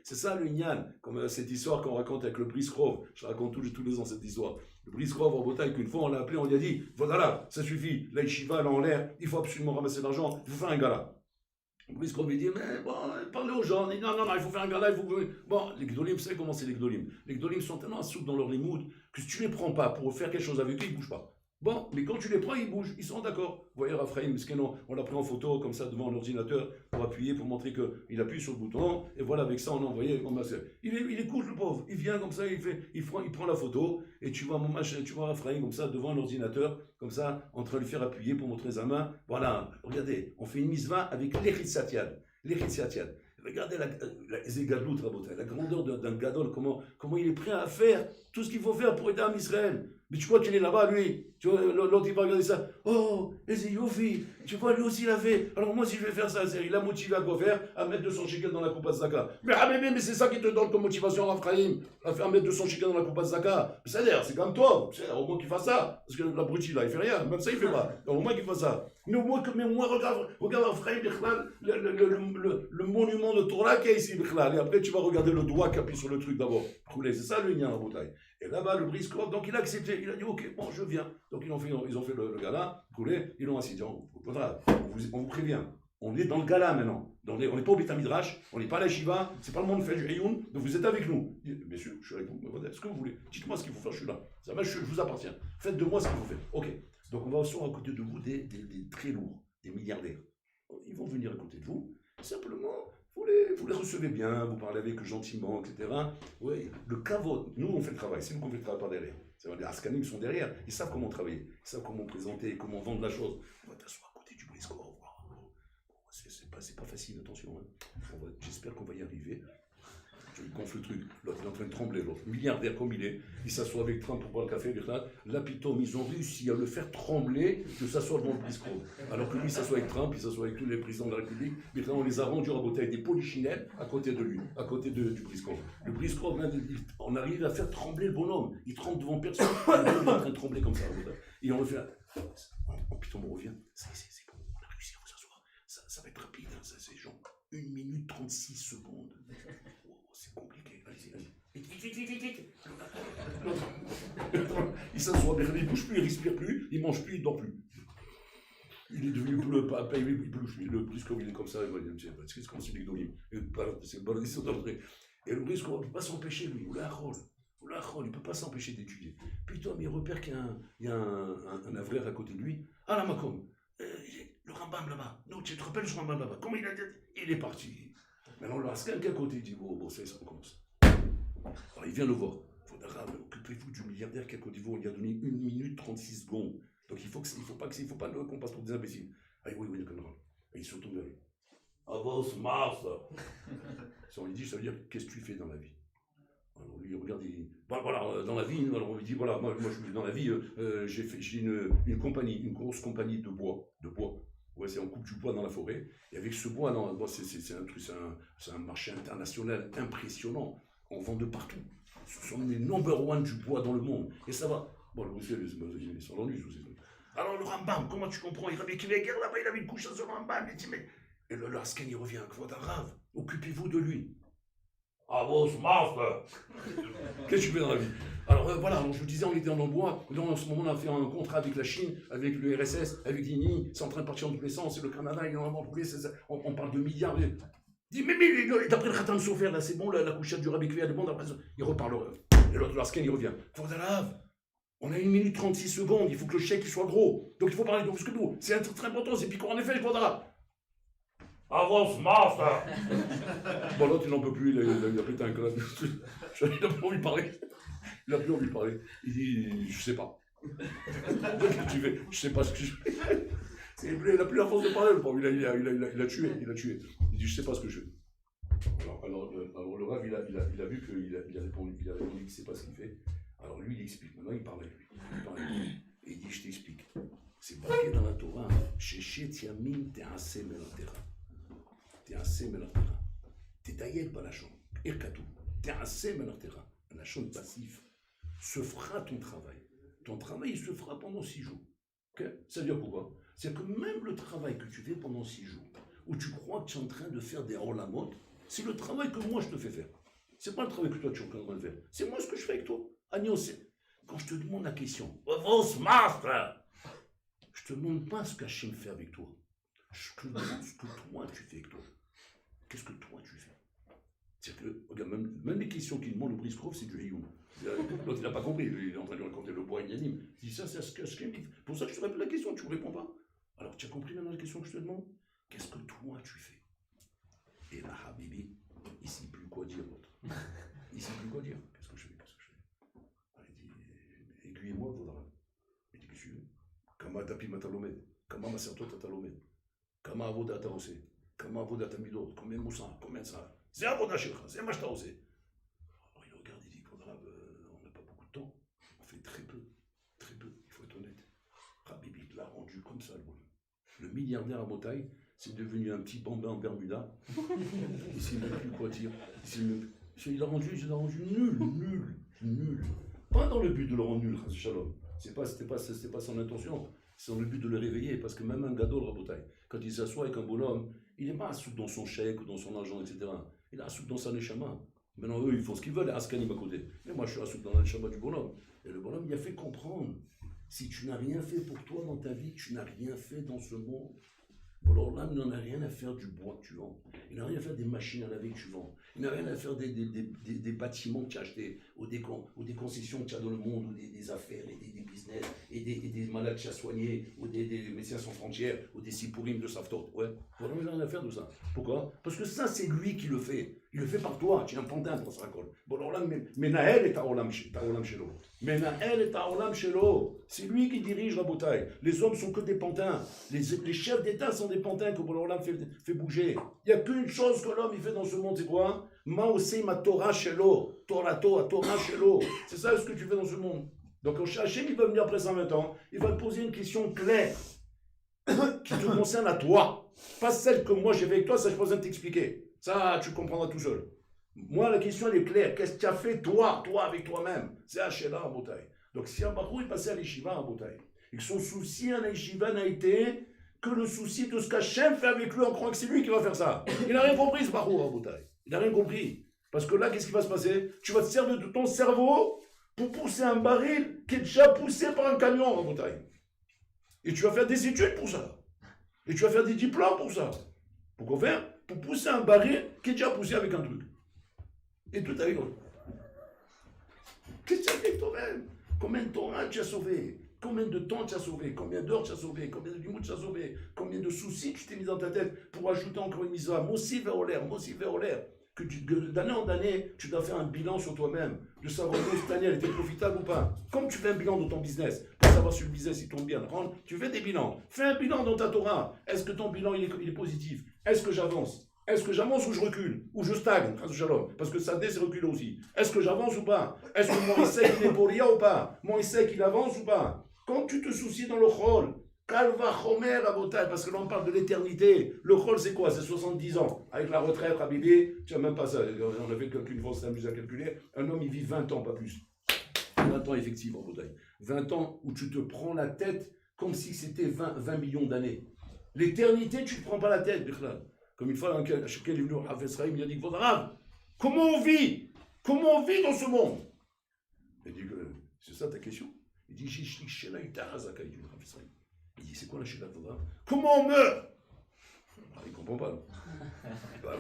C'est ça le Inyan, comme cette histoire qu'on raconte avec le Briskrov. Je raconte tous les ans cette histoire. Le Briskrov en Bretagne, qu'une fois on l'a appelé, on lui a dit voilà, ça suffit, la yeshiva là en l'air, il faut absolument ramasser l'argent, il faut faire un gala. Le Briskrov lui dit mais bon, parlez aux gens, il dit non, il faut faire un gala, il faut. Bon, les Gdolim, vous savez comment c'est les Gdolim? Les Gdolim sont tellement souples dans leur limoud que si tu les prends pas pour faire quelque chose avec eux, ils ne bougent pas. Bon, mais quand tu les prends, ils bougent, ils sont d'accord. Vous voyez Raphaël, on l'a pris en photo comme ça devant l'ordinateur pour appuyer, pour montrer qu'il appuie sur le bouton, et voilà, avec ça on a envoyé. Il écoute le pauvre, il vient comme ça, il prend la photo, et tu vois Raphaël comme ça devant l'ordinateur, comme ça, en train de lui faire appuyer pour montrer sa main. Voilà, regardez, on fait une misva avec l'Echitsatiad. Regardez la grandeur d'un gadol, comment il est prêt à faire tout ce qu'il faut faire pour aider un Israël. Mais tu vois qu'il est là-bas, lui. Tu vois, l'autre, il va regarder ça. Oh, Eze Yofi. Tu vois, lui aussi, il a fait. Alors moi, si je vais faire ça, il a motivé à quoi faire? À mettre 200 shekels dans la coupe à Zaka. Mais c'est ça qui te donne comme motivation, Raphaïm. À faire mettre 200 shekels dans la coupe à Zaka. C'est comme toi. Au moins qu'il fasse ça. Parce que l'abruti, là, il fait rien. Même ça, il fait pas. Alors, au moins qu'il fasse ça. Mais moi, regarde Raphaïm, le monument de Torah qui est ici, et après, tu vas regarder le doigt qui appuie sur le truc d'abord. C'est ça le lien, la bouteille. Et là-bas, le Briskrov, donc il a accepté, il a dit ok, bon, je viens. Donc ils ont fait le gala, ils l'ont assis. On vous prévient, on est dans le gala maintenant. On n'est pas au Beth Midrash, on n'est pas à la Shiva, c'est pas le monde fait du Hayoun, donc vous êtes avec nous. Bien sûr, je suis avec vous, ce que vous voulez. Dites-moi ce qu'il faut faire, je suis là. Ça va, je vous appartiens. Faites de moi ce qu'il faut faire. Ok. Donc on va aussi à côté de vous des très lourds, des milliardaires. Ils vont venir à côté de vous, simplement. Vous les recevez bien, vous parlez avec eux gentiment, etc. Oui, le kavod, nous on fait le travail, c'est nous qu'on fait le travail par derrière. Les Askanim sont derrière, ils savent comment travailler, ils savent comment présenter, comment vendre la chose. On va t'asseoir à côté du Briskrov. C'est pas facile, attention. J'espère qu'on va y arriver. Il gonfle le truc. L'autre, il est en train de trembler. L'autre, milliardaire comme il est, il s'assoit avec Trump pour boire le café. Là, Pitom, ils ont réussi à le faire trembler de s'asseoir devant le briscoe. Alors que lui, il s'assoit avec Trump, il s'assoit avec tous les présidents de la République. Maintenant, on les a rendus à beauté avec des polichinelles à côté de lui, à côté du briscoe. Le briscoe, on arrive à faire trembler le bonhomme. Il tremble devant personne. Il est en train de trembler comme ça. Et on le fait. Pitom, on revient. C'est bon, on a réussi à vous asseoir. Ça va être rapide, hein, ça, c'est genre 1 minute 36 secondes. C'est compliqué, allez-y. Vite. Il s'assoit, il ne bouge plus, il ne respire plus, il ne mange plus, il ne dort plus. Il est devenu bleu, il bouge plus. Le briscoe, il est comme ça, il va dire, c'est comme si l'ignorie. C'est baladissant d'entrée. Et le briscoe, il ne peut pas s'empêcher, lui, ou la rôle, il ne peut pas s'empêcher d'étudier. Puis toi, il repère qu'il y a un avraire à côté de lui. Ah, là, Macom, le Rambam là-bas. Non, tu te rappelles le Rambam là-bas? Comment il a dit? Il est parti. Maintenant, le Haskan qui est à côté, il dit, bon, ça recommence. Alors, il vient le voir. Occupez-vous du milliardaire qui est à côté de vous, on lui a donné 1 minute 36 secondes. Donc, il faut pas qu'on passe pour des imbéciles. Ah oui, d'accord. Et il se retourne vers lui. Avance, Mars. Si on lui dit, ça veut dire, qu'est-ce que tu fais dans la vie? Alors lui, il regarde, il dit, voilà, dans la vie, alors on lui dit, voilà, moi dans la vie, j'ai une compagnie, une grosse compagnie de bois. Ouais, on coupe du bois dans la forêt, et avec ce bois, c'est un marché international impressionnant. On vend de partout. Ce sont les number one du bois dans le monde. Et ça va. Bon, le monsieur, ils sont dans lui, alors le Rambam, comment tu comprends? Il avait guerre là-bas, il avait une couche sur le Rambam, il dit, mais. Et le Lasken, il revient, Rav, occupez-vous de lui. Ah bon, c'est marre. Qu'est-ce que tu fais dans la vie? Alors voilà, je vous disais, on était en bois. En ce moment, on a fait un contrat avec la Chine, avec le RSS, avec l'INI. C'est en train de partir en tous les sens. Et le Canada, il est en tous les sens. On parle de milliards. Dis, mais d'après le Khatam Sofer, là, c'est bon, la couchette du Rabbi Kvia, elle est bon, d'après ça. Il reparle. Et l'autre, Lasken, il revient. Fordalav, on a 1 minute 36 secondes. Il faut que le chèque soit gros. Donc il faut parler de ce que nous. C'est un truc très important. C'est piquant. En effet, Fordalav. Avance, master. Bon, l'autre, il n'en peut plus, il a pété un câble. Il n'a plus envie de parler. Il dit, je sais pas. Qu'est-ce que tu fais? Je sais pas ce que je fais. Il n'a plus la force de parler, le pauvre. Il a tué. Il dit, je sais pas ce que je fais. Alors le Rav, il a vu qu'il a répondu qu'il ne sait pas ce qu'il fait. Alors lui, il explique. Maintenant, il parle avec lui. Et il dit, je t'explique. C'est marqué dans la Torah, Shechet Yamim Te'aseh Melatera. Te'aseh Melatera. T'es Balachon. Irkatou. Te'aseh Melatera. Un achon passif. Se fera ton travail. Ton travail, il se fera pendant 6 jours. Okay? Ça veut dire quoi? C'est que même le travail que tu fais pendant 6 jours, où tu crois que tu es en train de faire des rolamot, c'est le travail que moi je te fais faire. C'est pas le travail que toi tu es en train de faire. C'est moi ce que je fais avec toi. Agnos, quand je te demande la question, avance, master, je te demande pas ce qu'Hachem fait avec toi. Je te demande ce que toi tu fais avec toi. Qu'est-ce que toi tu fais? C'est-à-dire que, regarde, même les questions qu'il demande, le brise-prof, c'est du Hayoum. L'autre, il n'a pas compris, il est en train de lui raconter le bois inanime. Il dit ça, c'est ce qu'Hachem dit. Pour ça que je te réponds la question, tu ne me réponds pas. Alors, tu as compris maintenant la question que je te demande? Qu'est-ce que toi tu fais? Et là, Habibi, il ne sait plus quoi dire, l'autre. Il ne sait plus quoi dire. Qu'est-ce que je fais? Alors, il dit, aiguillez-moi, Vaudra. Il dit, qu'est-ce que tu veux? Kama tapi matalomed, kama masertot atalomed, kama avoda taose, kama avoda tamidot, combien moussa, combien ça? C'est avoda shekha, c'est ma taose. Alors il regarde, il dit, Vaudra, on n'a pas beaucoup de temps, on fait très peu, il faut être honnête. Rabbi l'a rendu comme ça, le milliardaire à Motaï, c'est devenu un petit bambin en Bermuda. Il ne sait même plus quoi dire. Il l'a rendu nul. Pas dans le but de le rendre nul, Shalom. C'était pas son intention. C'est dans le but de le réveiller. Parce que même un gadol, Rabotai, quand il s'assoit avec un bonhomme, il n'est pas assoupli dans son chèque ou dans son argent, etc. Il est assoupli dans sa neshama. Maintenant, eux, ils font ce qu'ils veulent, Askanim à côté. Mais moi, je suis assoupli dans la neshama du bonhomme. Et le bonhomme, il a fait comprendre. Si tu n'as rien fait pour toi dans ta vie, tu n'as rien fait dans ce monde. Alors là, il n'en a rien à faire du bois que tu vends. Il n'a rien à faire des machines à laver que tu vends. Il n'a rien à faire des bâtiments que tu as achetés, ou des concessions que tu as dans le monde, ou des affaires, et des business, et des malades que tu as soignés, ou des médecins sans frontières, ou des sipourim de Saftot. Ouais, il n'a rien à faire de ça. Pourquoi? Parce que ça, c'est lui qui le fait. Il le fait par toi, tu es un pantin pour ça. Bon, alors là, Menaël est à Olam Shelo. Menaël est à Olam Shelo. C'est lui qui dirige la bataille. Les hommes sont que des pantins. Les chefs d'État sont des pantins que Olam fait bouger. Il n'y a qu'une chose que l'homme il fait dans ce monde, c'est quoi? Maosé ma Torah Shelo. Torah Shelo. C'est ça ce que tu fais dans ce monde. Donc Hachem, il va venir après 120 ans, il va te poser une question claire qui te concerne à toi. Pas celle que moi j'ai avec toi, ça je n'ai pas besoin de t'expliquer. Ça, tu comprendras tout seul. Moi, la question, elle est claire. Qu'est-ce que tu as fait, toi, avec toi-même? C'est Hachéla en bataille. Donc, si un Baruch est passé à l'Eshiva en bataille, et que son souci à l'Eshiva n'a été que le souci de ce qu'Hachem fait avec lui en croyant que c'est lui qui va faire ça. Il n'a rien compris, ce Baruch en bataille. Il n'a rien compris. Parce que là, qu'est-ce qui va se passer? Tu vas te servir de ton cerveau pour pousser un baril qui est déjà poussé par un camion en bataille. Et tu vas faire des études pour ça. Et tu vas faire des diplômes pour ça. Pourquoi faire? Pour pousser un baril qui est déjà poussé avec un truc. Et tout avec toi. Qu'est-ce que tu as fait toi-même? Combien de temps tu as sauvé? Combien de temps tu as sauvé? Combien d'heures tu as sauvé? Combien de limoux tu as sauvé? Combien de soucis tu t'es mis dans ta tête pour ajouter encore une mise à Mossi vers l'air, que d'année en année, tu dois faire un bilan sur toi-même, de savoir que cette année elle était profitable ou pas. Comme tu fais un bilan de ton business, pour savoir si le business il tourne bien, tu fais des bilans. Fais un bilan dans ta Torah. Est-ce que ton bilan il est positif? Est-ce que j'avance? Est-ce que j'avance ou je recule? Ou je stagne? Parce que ça c'est reculer aussi. Est-ce que j'avance ou pas? Est-ce que mon Isaac il est pour rien ou pas? Mon Isaac il avance ou pas? Quand tu te soucies dans le rôle, Kalva Chomer Abotai, parce que là on parle de l'éternité. Le rôle c'est quoi? C'est 70 ans. Avec la retraite, Rabbi, tu n'as même pas ça. On avait qu'une fois, on s'est amusé à calculer. Un homme il vit 20 ans, pas plus. 20 ans effectifs en bataille. 20 ans où tu te prends la tête comme si c'était 20 millions d'années. L'éternité, tu ne te prends pas la tête, Bichlal. Comme une fois, à quelqu'un est venu au Rav Esraïm, il a dit, Vaudarav, comment on vit? Comment on vit dans ce monde? Il dit que c'est ça ta question? Il dit, il dit, c'est quoi la Sheila Vaudarav? Comment on meurt? Il ne comprend pas.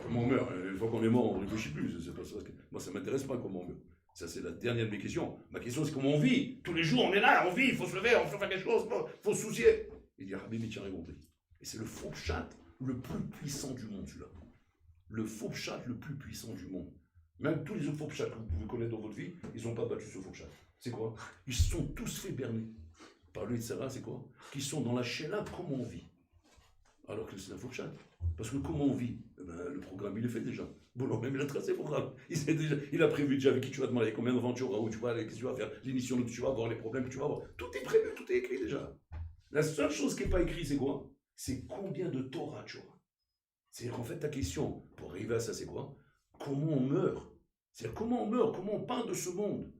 Comment on meurt? Une fois qu'on est mort, on ne réfléchit plus. C'est pas ça. Moi, ça ne m'intéresse pas comment on meurt. Ça, c'est la dernière de mes questions. Ma question, c'est comment on vit. Tous les jours, on est là, on vit, il faut se lever, on faut faire quelque chose, il faut se soucier. Il dit, Rabbi, tu as compris. Et c'est le faux chat le plus puissant du monde, celui-là. Le faux chat le plus puissant du monde. Même tous les autres faux chats que vous pouvez connaître dans votre vie, ils n'ont pas battu ce faux chat. C'est quoi? Ils se sont tous fait berner. Par lui, etc. C'est quoi? Qu'ils sont dans la Sheila, comment on vit. Alors que c'est un faux chat. Parce que comment on vit? Le programme, il est fait déjà. Bon, même il a tracé le programme. Il a prévu déjà avec qui tu vas te marier, combien d'enfants tu auras, où tu vas aller, qu'est-ce que tu vas faire, l'émission que tu vas avoir, les problèmes que tu vas avoir. Tout est prévu, tout est écrit déjà. La seule chose qui n'est pas écrite, c'est quoi? C'est combien de Torah tu auras. C'est-à-dire qu'en fait, ta question, pour arriver à ça, c'est quoi? Comment on meurt? C'est-à-dire comment on meurt, comment on part de ce monde?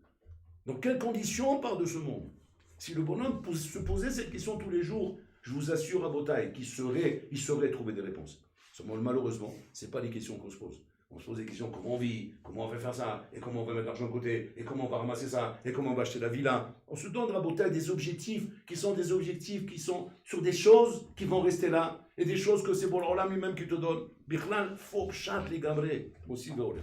Dans quelles conditions on part de ce monde? Si le bonhomme se posait cette question tous les jours, je vous assure à Botaï qu'il saurait trouver des réponses. Seulement, malheureusement, ce n'est pas les questions qu'on se pose. On se pose des questions, comment on vit, comment on va faire ça, et comment on va mettre l'argent de côté, et comment on va ramasser ça, et comment on va acheter la villa. On se donne à Botaï des objectifs qui sont sur des choses qui vont rester là, et des choses que c'est pour l'Olam lui-même qui te donne. Bichlal, faut chat les gabrés. Aussi, Il faut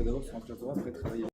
d'abord se remplir de travailler.